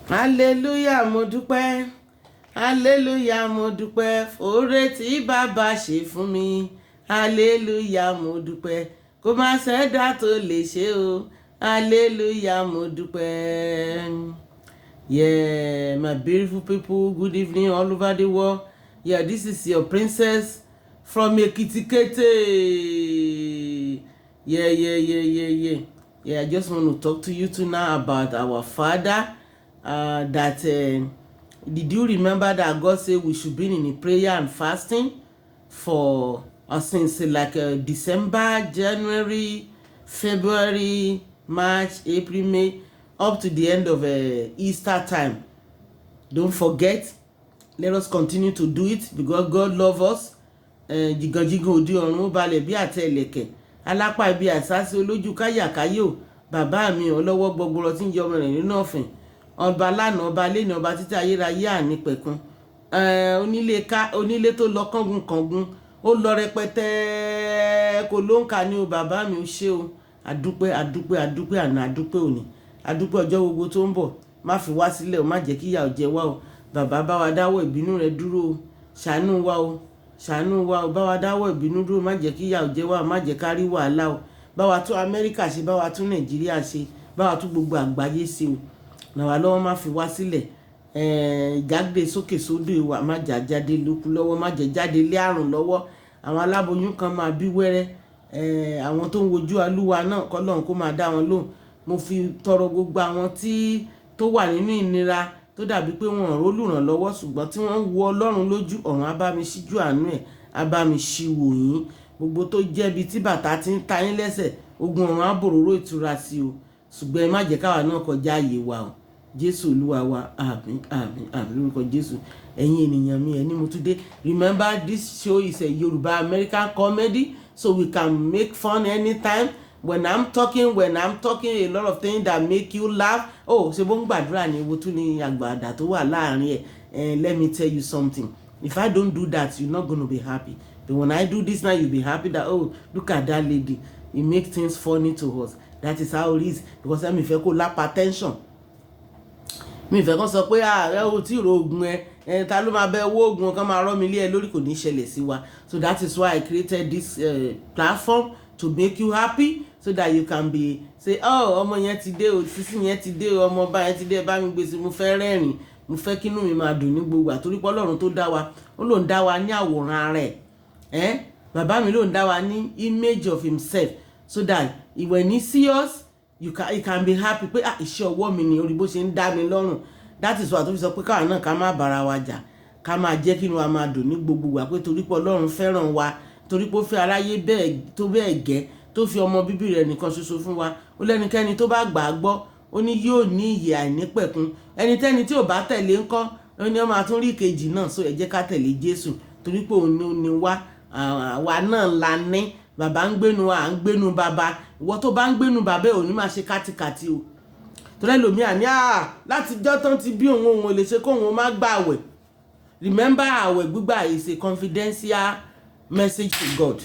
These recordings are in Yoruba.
hallelujah mo dúpẹ́ hallelujah mo dúpẹ́ fòrè tí bàbá ṣe fún mi hallelujah mo dúpẹ́ kò má ṣẹ̀dá tó lè ṣe o hallelujah mo dúpẹ́. Yeah, my beautiful people, good evening all over the world. Yeah, this is your princess from Ekiti, kete. Yeah, I just want to talk to you tonight about our father. Did you remember that God said we should be in a prayer and fasting for since December, January, February, March, April, May, up to the end of Easter time. Don't forget, let us continue to do it because God loves us. Jìgànjìgàn òdi ọ̀run ó balẹ̀ bí àtẹ ìlẹ̀kẹ̀ alápá ibi àsásí olójú káyàkáyò bàbá mi ọlọ́wọ́ gbọgbọrọ tí ń jẹ ọmọ rẹ̀ nínú ọ̀fìn ọba lánàá ọba lẹ́ni ọba títí ayérayé ànípẹ̀kun onílé tó lọ kángun ó lọ rẹpẹtẹ kò ló ń kà ní o bàbá mi ó ṣe o àdúpẹ́ àná àdúpẹ́ òní àdúpẹ́ ọjọ́ gbogbo tó ń bọ̀ má fi wá sílẹ̀ o má jẹ́ kí ìyà ó jẹ wá o bàbá bá wa dáwọ́ ìbínú rẹ dúró o ṣàánú wa o bá wa dáwọ́ ìbínú dúró má jẹ́ kí ìyà ó jẹ wá má jẹ́ ká rí wàhálà o bá wa tún Amẹ́ríkà ṣe bá wa tún Nàìjíríà ṣe bá wa tún gbogbo àgbáyé ṣe o ràn wá lọ́wọ́ má fi wá sílẹ̀ jáde sókè sódò ìwà má jà jáde lókù lọ́wọ́ má jẹ́ jáde lé àrùn lọ́wọ́ àwọn aláboyún kan máa bí wẹ́rẹ́ àwọn tó ń wojú Olúwa náà kọ́lọ́run kó máa dá wọn lóhùn mo fi tọrọ gbogbo àwọn tó wà nínú ìnira tó dàbí pé wọn ò rólùrànlọ́wọ́ ṣùgbọ́n tí wọ́n ń wo Ọlọ́run lójú ọ̀run á bá mi ṣíjú àánú ẹ̀ á bá mi ṣí wò yín gbogbo tó jẹ́bi tí bàtà ti ń ta yín lẹ́sẹ̀ ogun ọ̀run á bòróró ìtura sí o ṣùgbọ́n ẹ má jẹ́ káwa náà kọjá àyè wa o Jésù Olúwa wa àmín lórúkọ Jésù ẹ̀yin ènìyàn mi ẹni mo tún dé. Remember this show is a Yoruba American comedy so we can make fun anytime. When I'm talking a lot of things that make you laugh. Oh, ṣe bó ń gbàdúrà ní ewu tún ní àgbàdà tó wà láàrin ẹ̀. Let me tell you something. If I don't do that, you're not gonna be happy. But when I do this now, you'll be happy that, oh, look at that lady. It makes things funny to us. That is how it is. Because mi fẹ́ kó lápá tension. Mi fẹ́ kó sọ pé ààrẹ ò tí ro oògùn ẹ ta ló máa bẹ owó oògùn kan máa rọ́ mi lé ẹ lórí kò ní ṣẹlẹ̀ sí wa. So that is why I created this platform to make you happy. So that you can be say oh ọmọ yẹn ti dé o sísí yẹn ti dé o ọmọ ọba yẹn ti dé bá mi gbèsè mo fẹ́ rẹ́rìn mo fẹ́ kínú mi máa dùn ní gbogbo àtorí pé Ọlọ́run tó dá wa ó ló ń dá wa ní àwòrán ara ẹ̀ bàbá mi ló ń dá wa ní image of himself so that when he see us you can be happy pé iṣẹ́ ọwọ́ mi ni orí bó ṣe ń dá mi lọ́rùn. That is why tó fi sọ pé káwa náà ká má bára wa jà ká máa jẹ́ kínú wa máa dùn ní gbogbo wa pé torí pé Ọlọ́run fẹ́ràn wa torí pé ó fẹ́ aráyé bẹ́ẹ̀ gẹ́ tó fi ọmọ bíbí rẹ̀ nìkan ṣoṣo fún wa ó lẹ́nikẹ́ni tó bá gbà á gbọ́ ó ní yóò ní ìyè àìnípẹ̀kun ẹnikẹ́ni tí ò bá tẹ̀lé ńkọ́ ó ní ó máa tún rí ìkejì náà so ẹ jẹ́ ká tẹ̀lé Jésù torí pé òun ni wá àwa náà la ní bàbá ń gbénu wa à ń gbénu bàbá ìwọ tó bá ń gbénu bàbá ò ní máa ṣe kátikàti o torí ẹlòmíà ní látijọ́ tán ti bí òun ò lè ṣe kóun má gbà àwẹ̀. Remember àwẹ̀ gbígbà is a confidential message to God.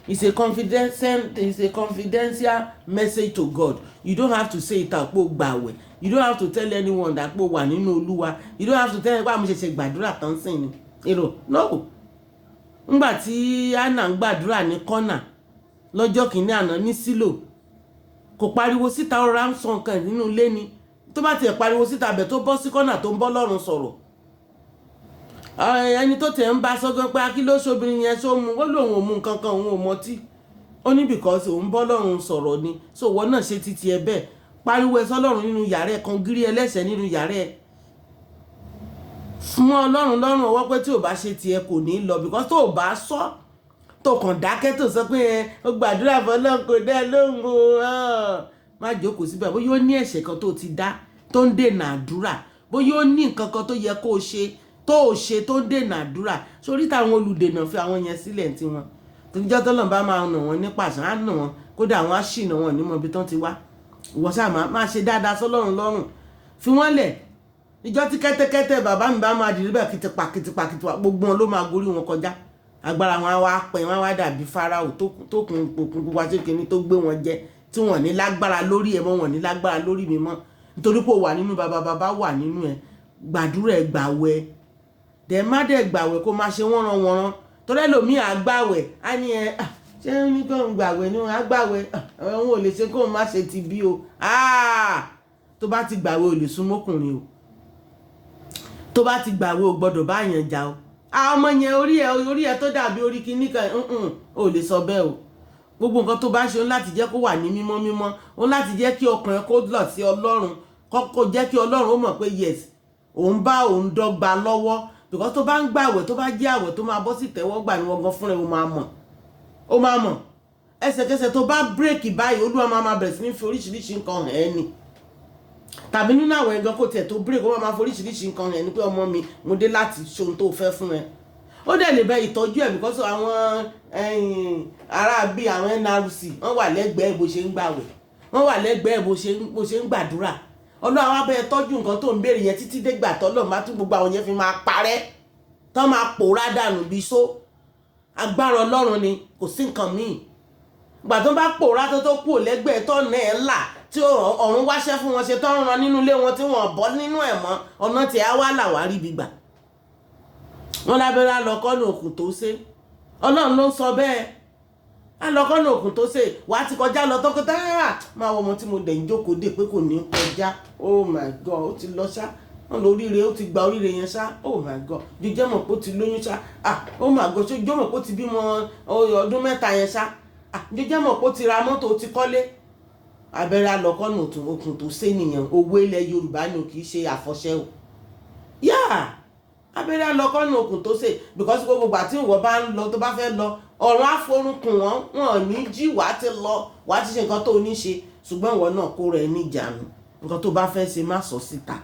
It's a confidential message to God. You don't have to say it out pò gbààwẹ̀. You don't have to tell anyone that pò wà nínú Olúwa. You don't have to tell anyone pé ṣẹ̀ṣẹ̀ gbàdúrà tán sìn ni. No. Ńgbà tí Anna ń gbàdúrà ní kọ́nà lọ́jọ́ kìíní àná ní Sílò kò pariwo síta ọ̀rọ̀ ń sọ nǹkan nínú ilé ni tó bá tiẹ̀ pariwo síta bẹ̀ tó bọ́ sí kọ́nà tó ń bọ́ lọ́rùn sọ̀rọ̀. Ẹni tó tẹ̀ ń bá sọ́gbọ́n pé kí ló ṣobìnrin yẹn ṣó mu ó lóun ò mu nǹkan kan òun ò mọtí ó ní because òun bọ́ lọ́rùn sọ̀rọ̀ ni so wọ́n náà ṣe títí ẹ bẹ́ẹ̀ pariwo ẹ sọ́lọ́run nínú yàrá ẹ kan gírí ẹlẹ́sẹ̀ nínú yàrá ẹ fún Ọlọ́run lọ́rùn ọwọ́ pé tí ò bá ṣe tiẹ̀ kò ní lọ because tó ò bá sọ tó kàn dákẹ́ tó sọ pé ó gbàdúrà fọlọ́run kò dẹ́ lóhùn o má jókòó síbẹ̀ bóyá ó ní ẹ̀ṣẹ̀ kan tó ti dá tó ń dènà àdúrà bóyá ó ní nǹkan kan tó yẹ kó o ṣe tó ò ṣe tó ń dènà àdúrà sórí táwọn olùdènà fi àwọn yẹn sílẹ̀ tí wọn tójọ́ tọ́lọ̀ bá máa nà wọ́n ní pàṣán á nà wọ́n kódà àwọn á ṣìnà wọn nímọ̀ ibi tán ti wá ìwọ sáà máa ṣe dáadáa sọ́lọ́run lọ́rùn fi wọ́n lẹ̀ ìjọ tí kẹ́tẹ́kẹ́tẹ́ bàbá mi bá máa dìrí bẹ́ẹ̀ kìtìpà gbogbo wọn ló máa gorí wọn kọjá agbára wọn á wá pẹ́ wọn á wá dàbí Fáráò tó kún pupa tó kíní tó gbé wọn jẹ tí wọn ní lágbára lórí ẹ̀ mọ́ wọn ní lágbára lórí mi mọ́ nítorí pé o wà nínú bàbá wà nínú ẹ gbàdúrà ẹ gbàwẹ̀ dẹ̀ má dẹ̀ gbàwẹ̀ kó má ṣe wọ́nranwọ̀nran torí ẹlòmíì àgbàwẹ̀ á ní ẹ ṣé ní kó ń gbàwẹ̀ ní àgbàwẹ̀ òun ò lè ṣe kó má ṣe ti bí o tó bá ti gbàwẹ̀ ò lè súnmọ́kùnrin o tó bá ti gbàwẹ̀ ò gbọ́dọ̀ bá yàn jà o ọmọ yẹn orí ẹ tó dàbí orí kíní kan ò lè sọ bẹ́ẹ̀ o gbogbo nǹkan tó bá ṣe ó láti jẹ́ kó wà ní mímọ́ ó láti jẹ́ kí ọkàn ẹ kó lọ sí Ọlọ́run kó jẹ́ kí Ọlọ́run ó mọ̀ pé yes òun bá òun dọ́gba lọ́wọ́ because tó bá ń gbàwẹ̀ tó bá jẹ́ àwẹ̀ tó máa bọ́ sí tẹ́wọ́gbà ni wọ́n gan fúnra ó máa mọ̀ ẹsẹ̀kẹsẹ̀ tó bá bírèkì báyìí Olúwa máa bẹ̀rẹ̀ sí ní fi oríṣiríṣi nǹkan hàn ẹ́ ni tàbí nínú àwẹ̀ gan kò tiẹ̀ tó bírèkì ó máa fi oríṣiríṣi nǹkan hàn ẹ́ ni pé ọmọ mi mo dé láti ṣe ohun tó fẹ́ fún ẹ ó dẹ̀ lè bẹ ìtọ́jú ẹ̀ because àwọn ará bíi àwọn NRC wọ́n wà lẹ́gbẹ̀ẹ́ bó ṣe ń gbàwẹ̀ wọ́n wà lẹ́gbẹ̀ẹ́ bó ṣe ń gbàdúrà Ọlọ́run á bẹ tọ́jú nǹkan tó ń béèrè yẹn títí dégbà tọ́lọ́run má tún gbogbo àwọn yẹn fi máa parẹ́ tán máa pòórá dànù bí só agbára Ọlọ́run ni kò sí nǹkan míì gbà tó bá pòórá tó kú lẹ́gbẹ̀ẹ́ tọ́nà ẹ̀ ńlá tí ọ̀run wáṣẹ́ fún wọn ṣe tán ran nínú ilé wọn tí wọ́n bọ́ nínú ẹ̀ mọ́ ọ̀nà tí a wá là wá rí gbígbà wọn lábẹ́rẹ́ alọ́kọ́nù òkun tó ṣe Ọlọ́run ló ń sọ bẹ́ẹ̀ alọ́kọ́nù òkun tó ṣe wà á ti kọjá lọ tọkọtà máa wọ ọmọ tí mo dẹ̀ ń jókòó dé pé kò ní kọjá oh my god ó ti lọ ṣá wọn lọ oríire ó ti gba oríire yẹn ṣá oh my god jíjẹ́ mọ̀ pé ó ti lóyún ṣá oh my god ṣó jọ́ mọ̀ pé ó ti bímọ ọdún 3 yẹn ṣá jíjẹ́ mọ̀ pé ó ti ra mọ́tò ó ti kọ́lé abẹ́rẹ́ alọ́kọ́nù òkun tó ṣe nìyẹn owó ilẹ̀ Yorùbá ni kì í ṣe àfọ̀ṣẹ́ o abẹ́rẹ́ alọ́kọ́nù òkun tó ṣe because gbogbo àti ìwọ bá ń lọ tó bá fẹ́ lọ ọ̀run àforúnkùn wọn ní jí wàá ti lọ wàá ti ṣe nǹkan tó ní ṣe ṣùgbọ́n ìwọ náà kó rẹ̀ níjànú nǹkan tó bá fẹ́ ṣe má sọ síta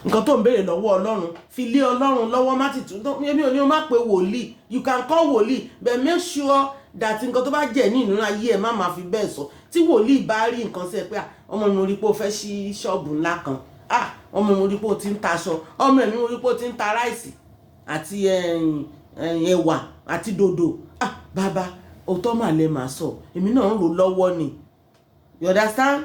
nǹkan tó ń béèrè lọ́wọ́ Ọlọ́run fi lé Ọlọ́run lọ́wọ́ má ti tún èmi ò ní o má pe wòlíì you can call wòlíì but make sure that nǹkan tó bá jẹ́ ní ìnira ayé ẹ̀ má máa fi bẹ́ẹ̀ sọ tí wòlíì bá rí nǹkan sí ẹ pé ọmọ mi rí pé ó fẹ́ ṣí ṣọ́ọ̀bù ńlá kan ọmọ mi rí pé ó ti ń taṣọ ọmọ mi rí pé ó ti ń ta ráìsì àti ẹ̀wà àti dòdò bàbá òótọ́ mà lè máa sọ èmi náà ń rò lọ́wọ́ ni you understand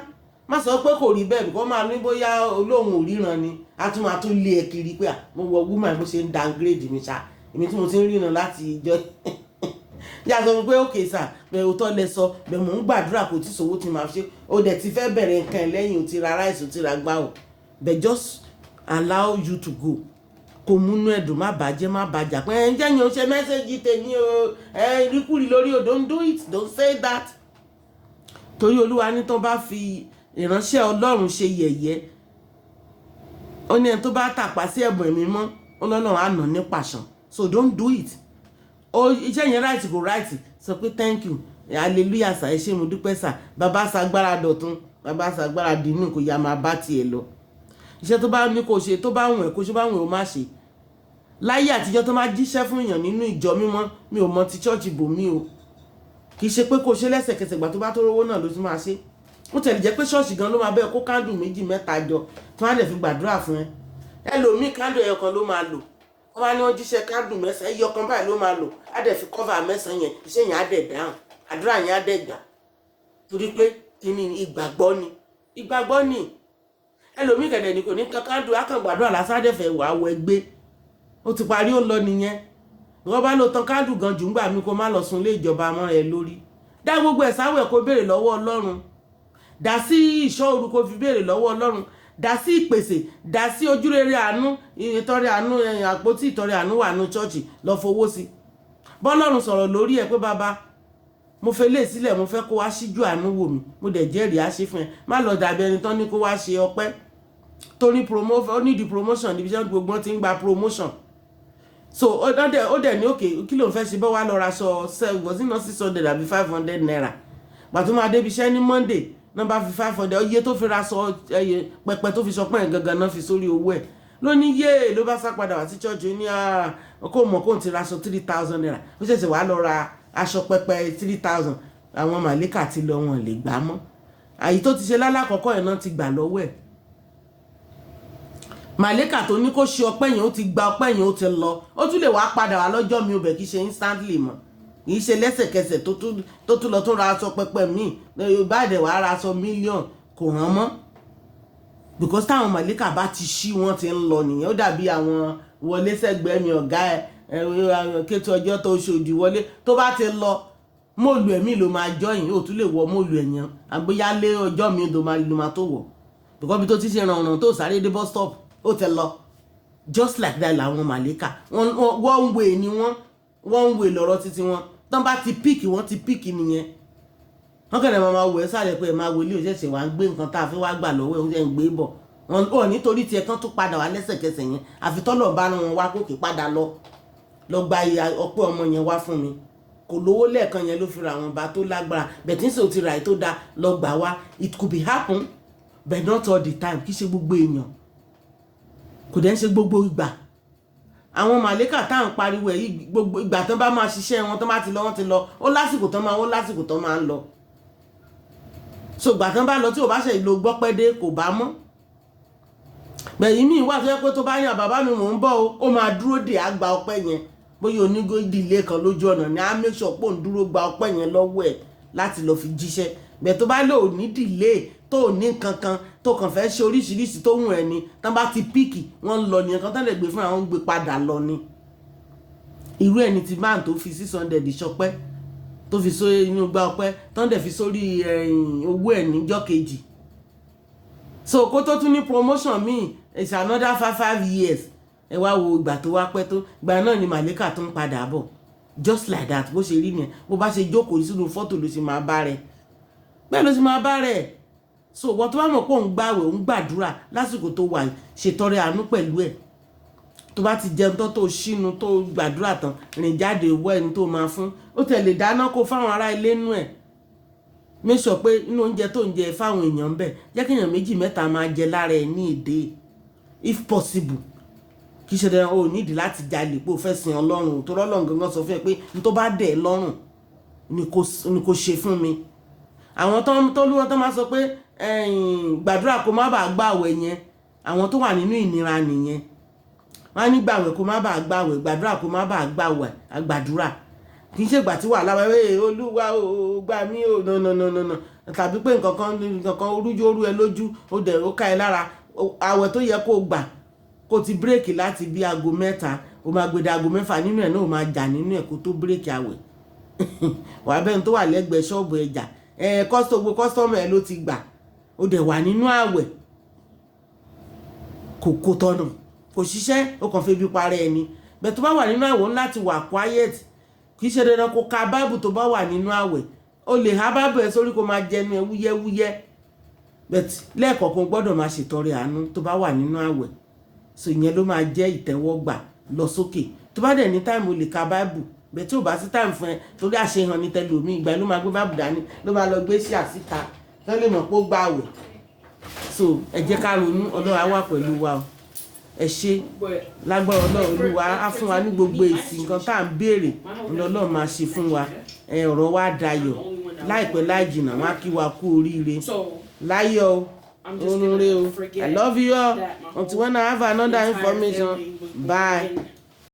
má sọ pé kò rí bẹ́ẹ̀ kó máa ní bóyá olóhùn òríran ni a tún máa tún lé ẹ kiri pé mo wọ woman bó ṣe ń downgrade mi ṣá èmi tí mo ti ń ríran láti ìjọ yà sọ pé okay sir bẹ́ẹ̀ òótọ́ lẹ sọ bẹ́ẹ̀ mò ń gbàdúrà kò tí sòwò tí máa ṣe ó dẹ̀ ti fẹ́ bẹ̀rẹ̀ nǹkan ẹ̀ lẹ́yìn ó ti ra ráìsì ó ti ra gbá o but just allow you to go kò múnú ẹ̀dùn má bàjá pé ẹ̀ ń jẹ́yìn ó ṣe mẹ́sẹ̀gì tèmi o ìríkùrí lórí o don't do it don't say that torí Olúwa ní tó bá fi ìránṣẹ́ Ọlọ́run ṣe yẹ̀yẹ́ ó ní ẹni tó bá tàpá sí ẹ̀bùn ẹ̀mí mọ́ Ọlọ́run á nà ní pàṣán so don't do it iṣẹ́ yẹn right kò right sọ pé thank you hallelujah sà ẹ ṣé mo dúpẹ́ sà bàbá ṣagbára dọ̀tun bàbá ṣagbára dínú kò yá máa bá tiẹ̀ lọ iṣẹ́ tó bá ní kó ṣe tó bá wùn ẹ́ kó ṣe bá wùn ẹ́ ó má ṣe láyé àtijọ́ tó máa jíṣẹ́ fún èèyàn nínú ìjọ mímọ́ mi ò mọ ti chọ́ọ̀chì bò mí o kì í ṣe pé kó ṣe lẹ́sẹ̀kẹsẹ̀ gbà tó bá tó rówó náà ló tún máa ṣe ó tẹ̀lé jẹ́ pé ṣọ́ọ̀ṣì gan ló máa bẹ́ẹ̀ kó kándù 2 mẹ́ta jọ tí wọ́n á lè fi gbàdúrà fún ẹ ẹlòmíì kándù ẹyọ kan ló máa lò wọ́n bá ní wọ́n jíṣẹ́ kándù 9 ẹyọ kan báyìí ló máa lò á dẹ̀ fi kọ́fà 9 yẹn iṣẹ́ yẹn á dẹ̀ dáhùn àdúrà yẹn á dẹ̀ gbà torí pé kí ni ìgbàgbọ́ ni ẹlòmíì kẹ̀dẹ̀ ni kò ní kándù akàngbàdúrà lásán dẹ̀fẹ̀ wà wọ ẹgbẹ́ ó ti parí ó lọ nìyẹn wọ́n bá lò tán kándù gan jù ń gbà mí kó má lọ sun ilé ìjọba mọ́ ẹ lórí dá gbogbo ẹ̀ sáwẹ̀ kó béèrè lọ́wọ́ Ọlọ́run dá sí ìṣọ́ òru kó fi béèrè lọ́wọ́ Ọlọ́run dá sí ìpèsè dá sí ojúrere àánú ìtọrẹ àánú àpótí ìtọrẹ àánú wà nù chọ́ọ̀chì lọ fowó sí bọ́lọ́run sọ̀rọ̀ lórí ẹ̀ pé bàbá mo fẹ́ lé sílẹ̀ mo fẹ́ kó wá síjú àánú wò mí mo dẹ̀ jẹ́rìí á ṣe fún ẹ má lọ dàbí ẹni tán ní kó wá ṣe ọpẹ́ tó ní ó ní di promotion níbi tí gbogbo wọn ti ń gba promotion so ó dẹ̀ ní òkè kí ló ń fẹ́ ṣe bọ́ wá lọ ra sọ wọ́sínà 600 àbí 500 naira pàtó máa débi iṣẹ́ ní Monday nọ́mbà fi 500 iye tó fi ra sọ pẹpẹ tó fi sọpẹ́ ẹ̀ gangan náà fi sórí owó ẹ̀ ló ní yéè ló bá sá padà wá sí chọ́ọ̀chì ní kó mọ̀ kó ti ra sọ 3000 naira ó ṣẹ̀ṣẹ̀ wá lọ ra aṣọ pẹpẹ 3000 àwọn màlíkà ti lọ wọn lè gbà mọ́ àyí tó ti ṣe lálákọ̀ọ́kọ́ ẹ̀ náà ti gbà lọ́wọ́ ẹ̀ màlíkà tó ní kó ṣe ọpẹ́ yẹn ó ti gba ọpẹ́ yẹn ó ti lọ ó tún lè wá padà wá lọ́jọ́ mi ò bẹ̀ kí ṣe instantly mọ́ kì í ṣe lẹ́sẹ̀kẹsẹ̀ tó tún lọ tó ra aṣọ pẹpẹ míì ìbáàdẹ̀ wàá ra aṣọ mílíọ̀n kò rán mọ́ because táwọn màlíkà bá ti ṣí wọ́n ti ń lọ nìyẹn. Ó dàbí àwọn wọlé sẹ́gbẹ̀ẹ́ mi ọ̀gá ẹ̀ kétu ọjọ́ tó ṣòdì wọlé tó bá ti lọ mọ́ọ̀lù ẹ̀mí ló máa jọyìn ó tún lè wọ mọ́ọ̀lù ẹ̀yàn àgbéyálé ọjọ́ mi ló máa tó wọ̀ because bí tó ti ṣe ràn tó sáré dé bus stop ó ti lọ just like that làwọn màlíkà one way ni wọ́n one way lọ́rọ̀ títí wọn tán bá ti píìkì wọ́n ti píìkì nìyẹn wọ́n kẹ̀lẹ́ máa wọ ẹ́ sáré pé ẹ̀ máa wọlé òṣèṣe wàá gbé nǹkan tá a fi wá gbà lọ́wọ́ ẹ̀ oúnjẹ ń gbé bọ̀ wọn nítorí tiẹ̀ kán tún padà wá lẹ́sẹ̀kẹsẹ̀ yẹn àfi tọ́lọ̀ bá rán wọn wá kókè padà lọ gba ọpẹ́ ọmọ yẹn wá fún mi kò lówó lẹ́ẹ̀kan yẹn ló fi ra àwọn ọba tó lágbára bẹ̀tínsì ti ra ètò dá lọ gbà wá it could be happen but not all the time kì í ṣe gbogbo èèyàn kò dẹ́ ń ṣe gbogbo ìgbà àwọn màlíkà tá à ń pariwo ẹ̀ yìí gbogbo ìgbà tán bá máa ṣiṣẹ́ wọn tán bá ti lọ wọ́n ti lọ ó lásìkò tán máa ń lọ so ìgbà tán bá lọ tí ò bá ṣe ìlò gbọ́pẹ́ dé kò bá mọ́ bẹ̀yìn mi wà tó yẹ pé tó bá yàn bàbá mi mò ń bọ̀ ó máa dúró dè á gba ọpẹ́ yẹn bóyá onígò ìdílé kan lójú ọ̀nà ni á make sure pé òun dúró gba ọpẹ́ yẹn lọ́wọ́ ẹ̀ láti lọ fi jíṣẹ́ bẹ̀ tó bá lò ní dìlé tó ní kankan tó kàn fẹ́ ṣe oríṣiríṣi tó wùn ẹ̀ ni tán bá ti píìkì wọ́n ń lọ nìyẹn kan tán lè gbé fún àwọn gbé padà lọ ni irú ẹni tí máà tó fi 600 ṣọpẹ́ tó fi sórí inú gba ọpẹ́ tán dẹ̀ fi sórí owó ẹ̀ níjọ́ kejì so kó tó tún ní promotion míì it's another 5 years ẹ wá wo ìgbà tó wá pẹ́ tó ìgbà náà ni màlíkà tó ń padà bọ̀ just like that bó ṣe rí nìyẹn bó bá ṣe jókòó sínú fọ́tò ló ṣe máa bá rẹ̀ bẹ́ẹ̀ ló ṣe máa bá rẹ̀ so wọ́n tó bá mọ̀ pé òun gbààwẹ̀ òun gbàdúrà lásìkò tó wà ṣètọrẹ àánú pẹ̀lú ẹ̀ tó bá ti jẹun tó ṣínú tó gbàdúrà tán rìn jáde wọ ẹni tó máa fún ó tẹ̀lé dáná kó fáwọn ará ilé nú ẹ̀ make sure pé inú oúnjẹ tó ń jẹ fáwọn èèyàn bẹ́ẹ̀ jẹ́ kí èèyàn 2-3 máa jẹ lára ẹ̀ ní èdè if possible kì í ṣe dandan o nídìí láti jalè pé o fẹ́ sin ọlọ́run tó rọ́lọ́run gangan sọ fún ẹ pé n tó bá dẹ̀ lọ́rùn ni kò ṣe fún mi àwọn tó lúwọ́n tó máa sọ pé gbàdúrà kó má bàa gbààwẹ̀ yẹn àwọn tó wà nínú ìnira nìyẹn wọ́n á ní gbààwẹ̀ kó má bàa gbààwẹ̀ gbàdúrà kó má bàa gbààwẹ̀ àgbàdúrà kì í ṣe ìgbà tí wà lábẹ́ olúwa ò gbà mí ò no tàbí pé nǹkan orújú ẹ lójú ó dẹ̀ ó ká ẹ lára àwẹ̀ tó yẹ kó gbà kó ti bírèkì láti bí aago 3 ó máa gbé aago 6 nínú ẹ̀ náà ó máa jà nínú ẹ̀ kó tó bírèkì àwẹ̀ wàá bẹ́ẹ̀ tó wà lẹ́gbẹ̀ẹ́ ṣọ́ọ̀bù ẹja kọ́sítọ́mù ẹ̀ ló ti gbà ó dẹ̀ wà nínú àwẹ̀ kò tọ̀nà kò ṣiṣẹ́ ó kàn fẹ́ bí parẹ́ ẹni bẹ́ẹ̀ tó bá wà nínú àwẹ̀ láti wà quiet kì í ṣe dandan kó ka báìbù tó bá wà nínú àwẹ̀ ó lè há báìbù ẹ̀ sórí kó máa jẹnu ẹ̀ wúyẹ́wúyẹ́ bẹ́ẹ̀ lẹ́ẹ̀kọ̀ọ̀kan gbọ́dọ̀ máa ṣètọrẹ àánú tó bá wà nínú àwẹ̀ so ìyẹn ló máa jẹ́ ìtẹ́wọ́gbà lọ sókè tó bá dẹ̀ ní táìmù lè ka báìbù bẹ́ẹ̀ tí ò bá sí táìmù fún ẹ torí àṣehàn ní tẹlomi ìgbà ló máa gbé báìbù dání ló máa lọ gbé sí àsíta tó lè mọ̀ pé ó gbà àwẹ̀ so ẹ jẹ́ ká ronú Ọlọ́run á wà pẹ̀lú wa o ẹ ṣe lágbára Ọlọ́run Olúwa á fún wa ní gbogbo èsì nǹkan tá à ń béèrè Ọlọ́run máa ṣe fún wa ọ̀rọ̀ wa dayọ̀ láìpẹ́ láì jìnnà wọ́n á kí wa kú oríire láyọ̀ o. I love you all. Until when I have another information. Bye.